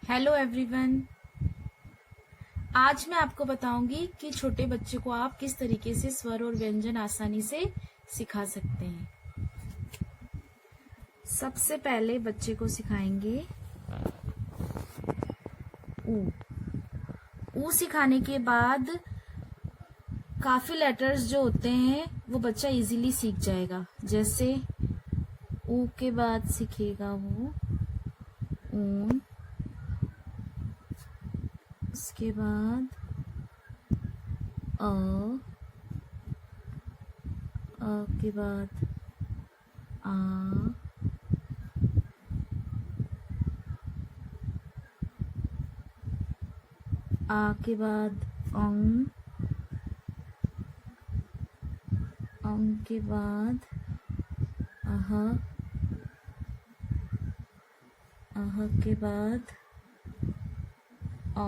Hello everyone. आज मैं आपको बताऊंगी कि छोटे बच्चे को आप किस तरीके से स्वर और व्यंजन आसानी से सिखा सकते हैं। सबसे पहले बच्चे को सिखाएंगे ऊ। ऊ सिखाने के बाद काफी लेटर्स जो होते हैं वो बच्चा इजीली सीख जाएगा। जैसे ऊ के बाद सीखेगा वो ऊन, उसके बाद अ के बाद आ के बाद अंग, अंग के बाद अह, अह के बाद औ,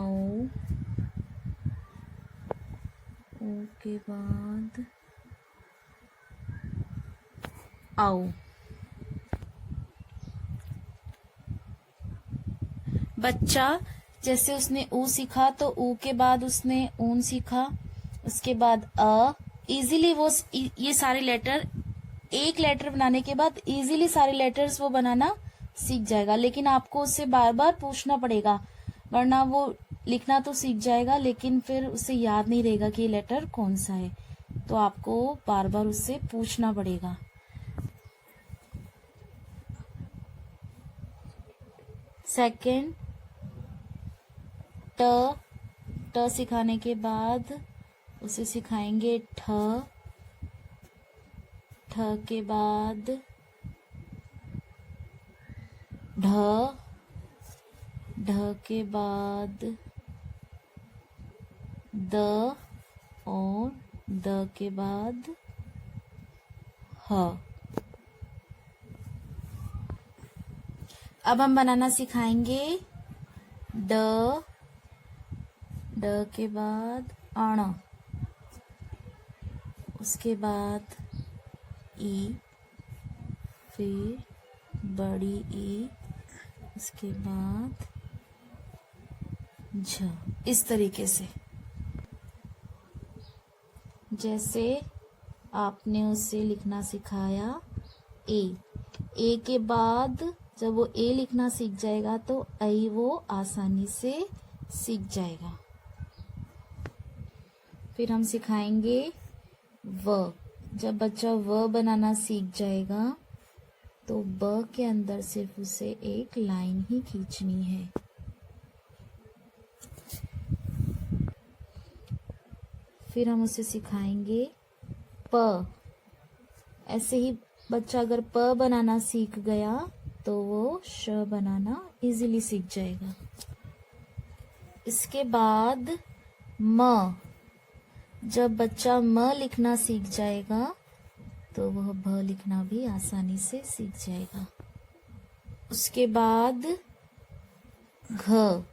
ओ के बाद औ। बच्चा जैसे उसने ऊ सीखा तो ऊ के बाद उसने ऊन सीखा, उसके बाद अ। इजीली वो ये सारे लेटर एक लेटर बनाने के बाद इजीली सारे लेटर्स वो बनाना सीख जाएगा। लेकिन आपको उससे बार बार पूछना पड़ेगा, वरना वो लिखना तो सीख जाएगा लेकिन फिर उसे याद नहीं रहेगा कि ये लेटर कौन सा है। तो आपको बार बार उससे पूछना पड़ेगा। सेकंड ट सिखाने के बाद उसे सिखाएंगे ठ, ठ के बाद ढ, ढ के बाद द और द के बाद ह। अब हम बनाना सिखाएंगे ड, ड के बाद अण, उसके बाद ई, फिर बड़ी ई, उसके बाद झ। इस तरीके से जैसे आपने उससे लिखना सिखाया ए के बाद जब वो ए लिखना सीख जाएगा तो ऐ वो आसानी से सीख जाएगा। फिर हम सिखाएंगे व। जब बच्चा व बनाना सीख जाएगा तो ब के अंदर सिर्फ उसे एक लाइन ही खींचनी है। फिर हम उसे सिखाएंगे प। ऐसे ही बच्चा अगर प बनाना सीख गया तो वो श बनाना इजीली सीख जाएगा। इसके बाद म। जब बच्चा म लिखना सीख जाएगा तो वह भ लिखना भी आसानी से सीख जाएगा। उसके बाद घ।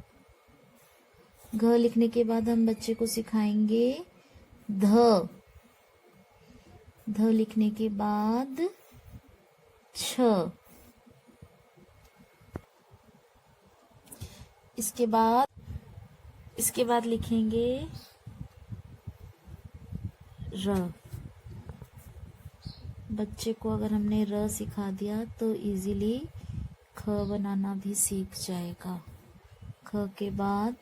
घ लिखने के बाद हम बच्चे को सिखाएंगे ध। ध लिखने के बाद छ। इसके बाद लिखेंगे र। बच्चे को अगर हमने र सिखा दिया तो इजीली ख बनाना भी सीख जाएगा। ख के बाद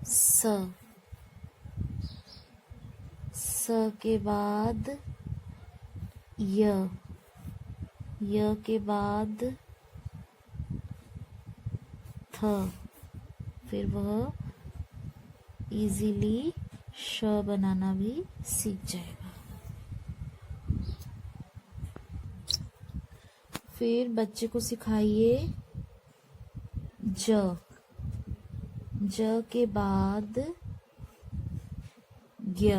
स, स के बाद य के बाद थ। फिर वह इजीली श बनाना भी सीख जाएगा। फिर बच्चे को सिखाइए ज। ज के बाद ज्ञ।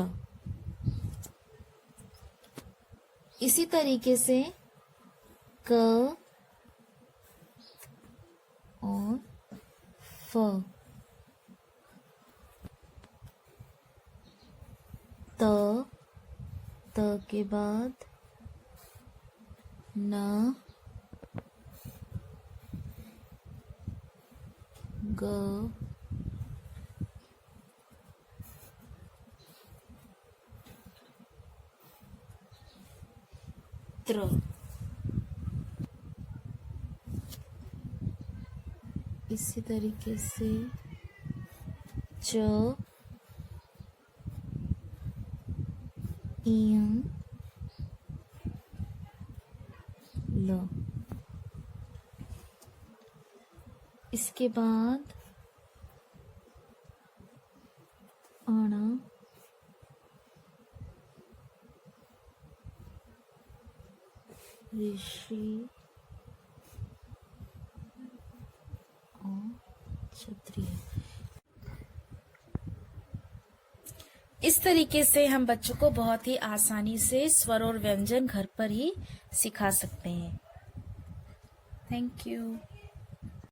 इसी तरीके से क और फ। त के बाद न, ग, त्र। इसी तरीके से च, इं, ल। इसके बाद अण, ऋषि, क्षत्रिय। इस तरीके से हम बच्चों को बहुत ही आसानी से स्वर और व्यंजन घर पर ही सिखा सकते हैं। Thank you.